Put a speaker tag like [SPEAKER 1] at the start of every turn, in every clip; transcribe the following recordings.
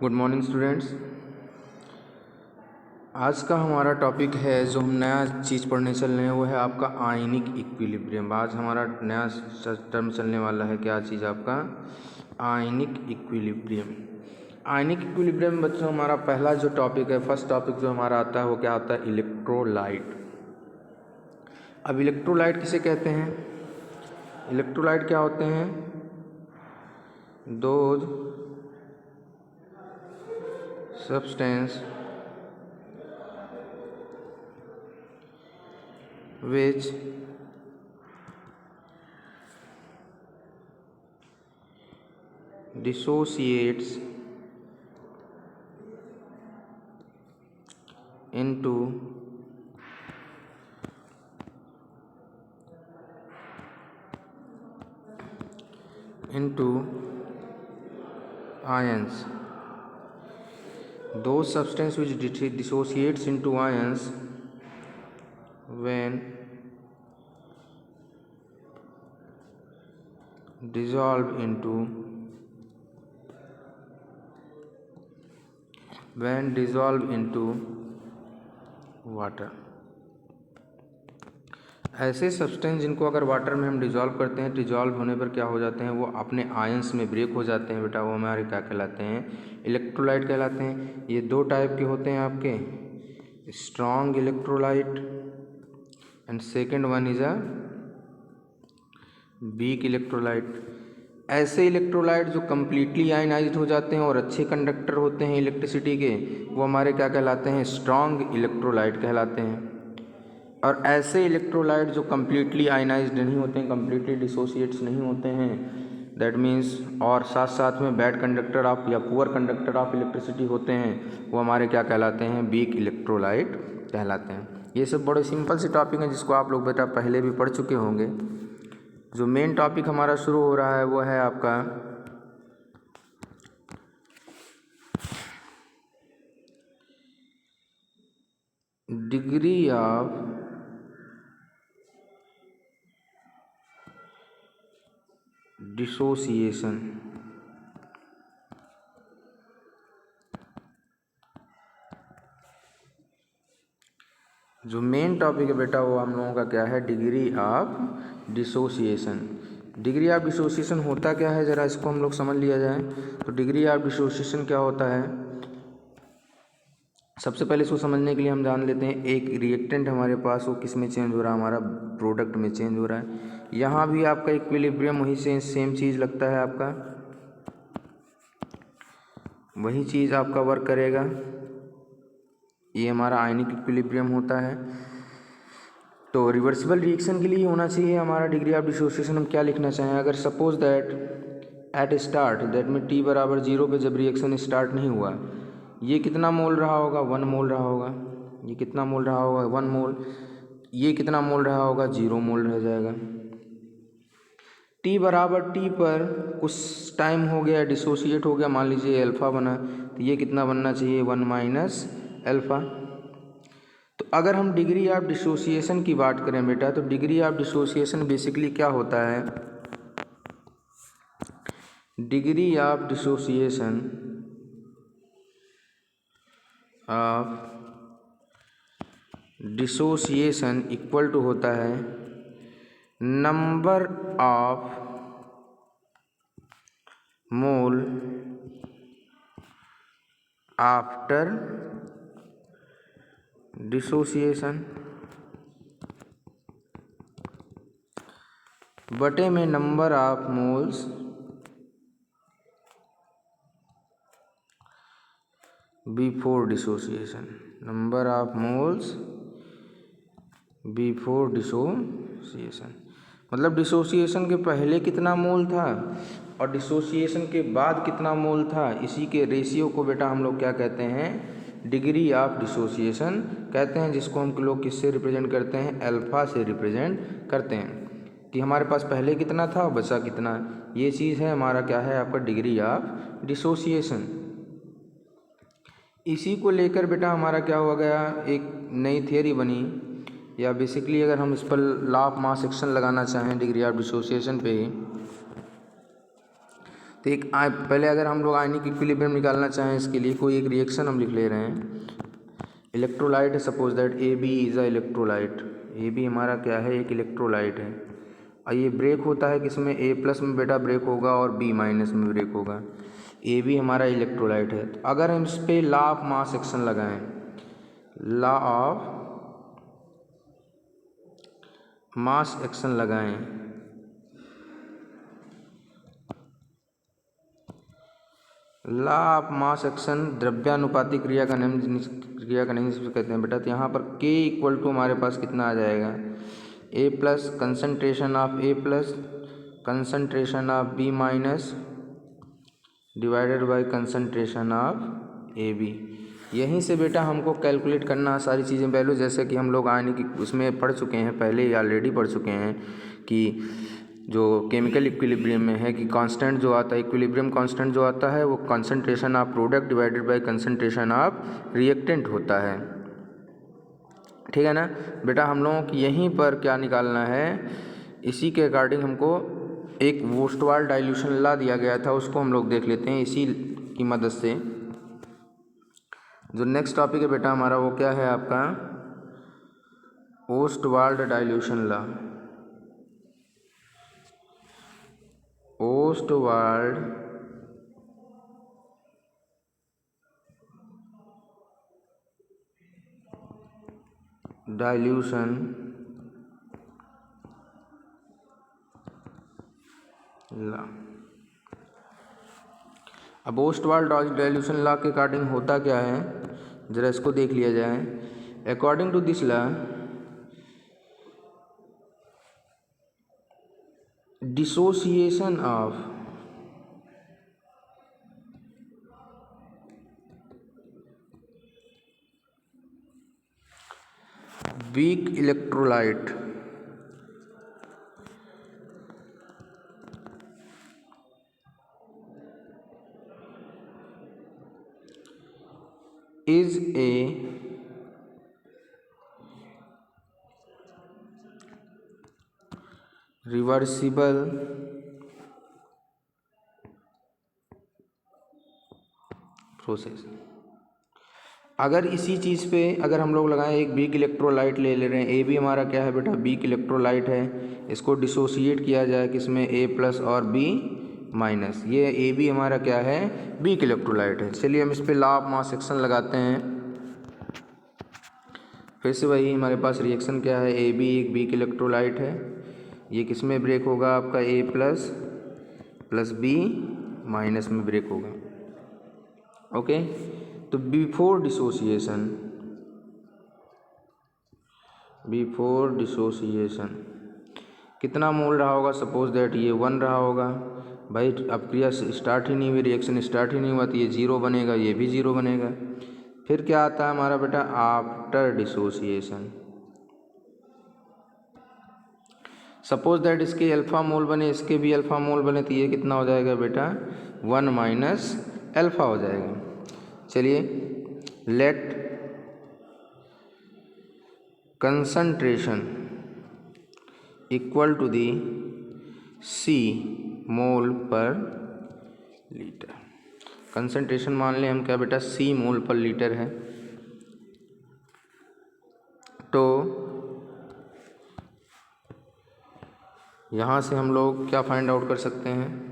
[SPEAKER 1] Good morning students. आज का हमारा टॉपिक है जो हम नया चीज़ पढ़ने चल रहे हैं वो है आपका आयनिक इक्विलिब्रियम। आज हमारा नया टर्म चलने वाला है, क्या चीज़ आपका आयनिक इक्विलिब्रियम। आयनिक इक्विलिब्रियम बच्चों हमारा पहला जो टॉपिक है, फर्स्ट टॉपिक जो हमारा आता है वो क्या आता है, इलेक्ट्रोलाइट। अब इलेक्ट्रोलाइट किसे कहते हैं? इलेक्ट्रोलाइट क्या होते हैं? Those substance which dissociates into ions. Those substance which dissociates into ions when dissolve into water. ऐसे सब्सटेंस जिनको अगर वाटर में हम डिज़ोल्व करते हैं, डिज़ोल्व होने पर क्या हो जाते हैं, वो अपने आयंस में ब्रेक हो जाते हैं बेटा, वो हमारे क्या कहलाते हैं, इलेक्ट्रोलाइट कहलाते हैं। ये दो टाइप के होते हैं आपके, strong electrolyte and second one is a weak electrolyte. ऐसे इलेक्ट्रोलाइट जो कम्प्लीटली आयनाइज्ड हो जाते हैं और अच्छे कंडक्टर होते हैं इलेक्ट्रिसिटी के, वो हमारे क्या कहलाते हैं, स्ट्रॉन्ग इलेक्ट्रोलाइट कहलाते हैं। और ऐसे इलेक्ट्रोलाइट जो कम्प्लीटली आयनाइज्ड नहीं होते हैं, कम्प्लीटली डिसोसिएट्स नहीं होते हैं, दैट मीन्स और साथ साथ में बैड कंडक्टर ऑफ या पुअर कंडक्टर ऑफ इलेक्ट्रिसिटी होते हैं, वो हमारे क्या कहलाते हैं, वीक इलेक्ट्रोलाइट कहलाते हैं। ये सब बड़े सिंपल सी टॉपिक हैं जिसको आप लोग बेटा पहले भी पढ़ चुके होंगे। जो मेन टॉपिक हमारा शुरू हो रहा है वो है आपका डिग्री ऑफ डिसोसिएशन। जो मेन टॉपिक है बेटा वो हम लोगों का क्या है, degree of dissociation. Degree of dissociation होता क्या है, ज़रा इसको हम लोग समझ लिया जाए। तो डिग्री ऑफ डिसोसिएशन क्या होता है, सबसे पहले इसको समझने के लिए हम जान लेते हैं, एक रिएक्टेंट हमारे पास वो किस में चेंज हो रहा है, हमारा प्रोडक्ट में चेंज हो रहा है। यहाँ भी आपका इक्विलिब्रियम वही से सेम चीज़ लगता है, आपका वही चीज़ आपका वर्क करेगा। ये हमारा आयनिक इक्विलिब्रियम होता है। तो रिवर्सिबल रिएक्शन के लिए होना चाहिए हमारा डिग्री ऑफ डिसोसिएशन। हम क्या लिखना चाहें, अगर suppose that at start, that में t बराबर 0 पे जब रिएक्शन स्टार्ट नहीं हुआ, ये कितना मोल रहा होगा, 1 मोल रहा होगा। ये कितना मोल रहा होगा, 1 मोल। ये कितना मोल रहा होगा, 0 मोल रह जाएगा। t बराबर t पर कुछ टाइम हो गया, डिसोसिएट हो गया, मान लीजिए अल्फ़ा बना, तो ये कितना बनना चाहिए, 1 माइनस अल्फ़ा। तो अगर हम डिग्री ऑफ डिसोसिएशन की बात करें बेटा, तो डिग्री ऑफ डिसोसिएशन बेसिकली क्या होता है, degree of dissociation equal to होता है number of mole after dissociation बटे में number of moles before dissociation. Number of moles before dissociation मतलब डिसोसिएशन के पहले कितना मोल था और डिसोसिएशन के बाद कितना मोल था, इसी के रेशियो को बेटा हम लोग क्या कहते हैं, डिग्री ऑफ डिसोसिएशन कहते हैं, जिसको हम लोग किससे रिप्रेजेंट करते हैं, अल्फ़ा से रिप्रेजेंट करते हैं, कि हमारे पास पहले कितना था और बचा कितना। ये चीज़ है हमारा क्या है, आपका डिग्री ऑफ डिसोसिएशन। इसी को लेकर बेटा हमारा क्या हो गया, एक नई थियरी बनी, या बेसिकली अगर हम इस पर लॉ ऑफ मास एक्शन लगाना चाहें डिग्री ऑफ डिसोसिएशन पे ही, तो एक पहले अगर हम लोग आयनिक इक्विलिब्रियम निकालना चाहें, इसके लिए कोई एक रिएक्शन हम लिख ले रहे हैं। इलेक्ट्रोलाइट है, suppose that AB is a electrolyte. AB हमारा क्या है, एक इलेक्ट्रोलाइट है। और ये ब्रेक होता है किसमें, A+ में बेटा ब्रेक होगा और B- में ब्रेक होगा। AB हमारा इलेक्ट्रोलाइट है। तो अगर हम इस पर लॉ ऑफ मास एक्शन लगाएं, लॉ ऑफ मास एक्शन लगाएं, लॉ ऑफ मास एक्शन द्रव्यानुपाती क्रिया का नियम जिसे कहते हैं बेटा। तो यहाँ पर K इक्वल टू हमारे पास कितना आ जाएगा, A+ concentration of A+ concentration of B- divided by concentration of AB। यहीं से बेटा हमको कैलकुलेट करना सारी चीज़ें वैल्यू, जैसे कि हम लोग आयनिक उसमें पढ़ चुके हैं पहले, ऑलरेडी पढ़ चुके हैं कि जो केमिकल इक्विलिब्रियम में है कि कांस्टेंट जो आता है, इक्विलिब्रियम कांस्टेंट जो आता है वो concentration of product divided by concentration of reactant होता है। ठीक है ना बेटा। हम लोगों की यहीं पर क्या निकालना है, इसी के अकॉर्डिंग हमको एक वोस्टवाल डाइल्यूशन लॉ दिया गया था, उसको हम लोग देख लेते हैं इसी की मदद से। जो नेक्स्ट टॉपिक है बेटा हमारा वो क्या है आपका, Ostwald dilution law. Ostwald dilution law. अब ओस्टवाल्ड डाइल्यूशन लॉ के अकॉर्डिंग होता क्या है, जरा इसको देख लिया जाए। According to this law, dissociation of weak electrolyte is a reversible process. अगर इसी चीज़ पे अगर हम लोग लगाएं, एक वीक इलेक्ट्रोलाइट ले रहे हैं, ए भी हमारा क्या है बेटा, वीक इलेक्ट्रोलाइट है, इसको डिसोसिएट किया जाए किसमें, A+ और B-। ये ए भी हमारा क्या है, वीक इलेक्ट्रोलाइट है। चलिए हम इस पे लॉ ऑफ मास एक्शन लगाते हैं। फिर से वही हमारे पास रिएक्शन क्या है, AB एक वीक इलेक्ट्रोलाइट है, ये किसमें ब्रेक होगा आपका, A+ प्लस B- में ब्रेक होगा। ओके, तो बिफोर डिसोसिएशन कितना मोल रहा होगा, सपोज दैट ये 1 रहा होगा। भाई अब क्रिया स्टार्ट ही नहीं हुई, रिएक्शन स्टार्ट ही नहीं हुआ, तो ये 0 बनेगा, ये भी 0 बनेगा। फिर क्या आता है हमारा बेटा, आफ्टर डिसोसिएशन, सपोज दैट इसके अल्फा मोल बने, इसके भी अल्फा मोल बने, तो ये कितना हो जाएगा बेटा, 1 - अल्फा हो जाएगा। चलिए, let concentration equal to the C mole per litre. Concentration मान लें हम क्या बेटा, C मोल पर लीटर है। तो यहाँ से हम लोग क्या फाइंड आउट कर सकते हैं,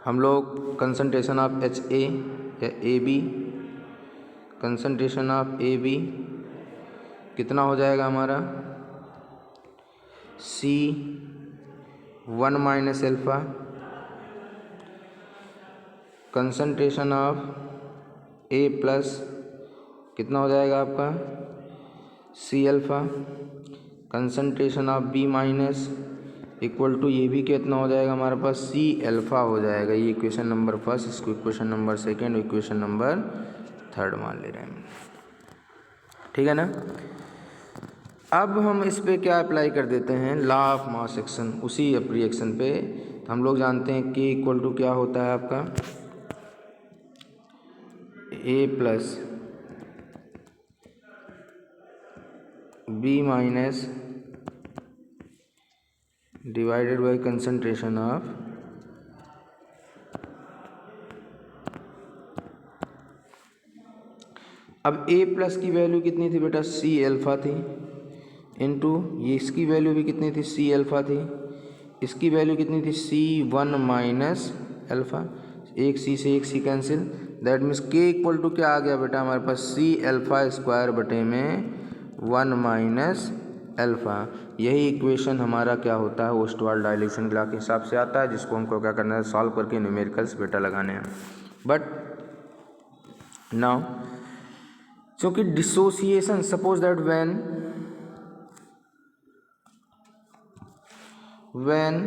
[SPEAKER 1] हम लोग कंसंट्रेशन ऑफ HA या AB, कंसंट्रेशन ऑफ AB कितना हो जाएगा हमारा, C 1 - alpha, concentration of A+ कितना हो जाएगा आपका, C alpha, concentration of B- equal to ये भी कितना हो जाएगा हमारे पास, C अल्फा हो जाएगा। ये इक्वेशन नंबर फर्स्ट, इसको equation number second, equation number third मान ले रहे हैं। ठीक है ना। अब हम इस पे क्या अप्लाई कर देते हैं, लॉ ऑफ मास एक्शन, उसी रिएक्शन पे। तो हम लोग जानते हैं K इक्वल टू क्या होता है आपका, A+ B minus divided by concentration of अब ए प्लस की वैल्यू कितनी थी बेटा, सी अल्फ़ा थी, इनटू ये इसकी वैल्यू भी कितनी थी, सी अल्फ़ा थी, इसकी वैल्यू कितनी थी, सी वन माइनस अल्फ़ा, एक सी से एक सी कैंसिल, दैट मीन्स के इक्वल टू क्या आ गया बेटा हमारे पास, सी अल्फ़ा स्क्वायर बटे में वन माइनस अल्फ़ा। यही इक्वेशन हमारा क्या होता है, ओस्टवाल्ड डायल्यूशन लॉ के हिसाब से आता है, जिसको हमको क्या करना है, सॉल्व करके न्यूमेरिकल्स बेटा लगाने हैं। बट नाउ क्योंकि dissociation, suppose that when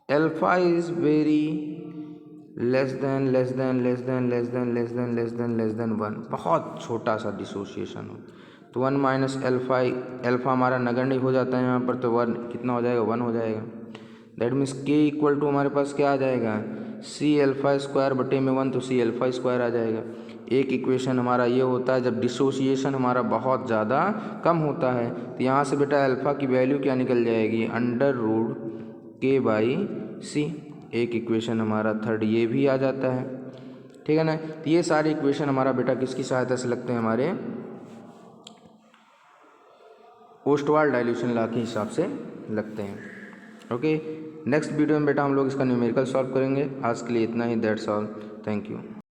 [SPEAKER 1] alpha is very less than 1, बहुत छोटा सा डिसोसिएशन हो तो 1 माइनस अल्फ़ा, अल्फ़ा हमारा नगण्य हो जाता है यहाँ पर, तो 1 कितना हो जाएगा, 1 हो जाएगा। दैट मीन्स के इक्वल टू हमारे पास क्या आ जाएगा, सी अल्फ़ा स्क्वायर बटे में 1, तो सी अल्फ़ा स्क्वायर आ जाएगा। एक इक्वेशन हमारा ये होता है जब डिसोसिएशन हमारा बहुत ज़्यादा कम होता है, तो यहाँ से बेटा अल्फ़ा की वैल्यू क्या निकल जाएगी, अंडर रूट के बाई सी। एक इक्वेशन हमारा थर्ड ये भी आ जाता है, ठीक है ना। तो ये सारे इक्वेशन हमारा बेटा किसकी सहायता से लगते हैं, हमारे ओस्टवाल्ड डायल्यूशन लॉ के हिसाब से लगते हैं। ओके, नेक्स्ट वीडियो में बेटा हम लोग इसका न्यूमेरिकल सॉल्व करेंगे। आज के लिए इतना ही, दैट्स ऑल, थैंक यू।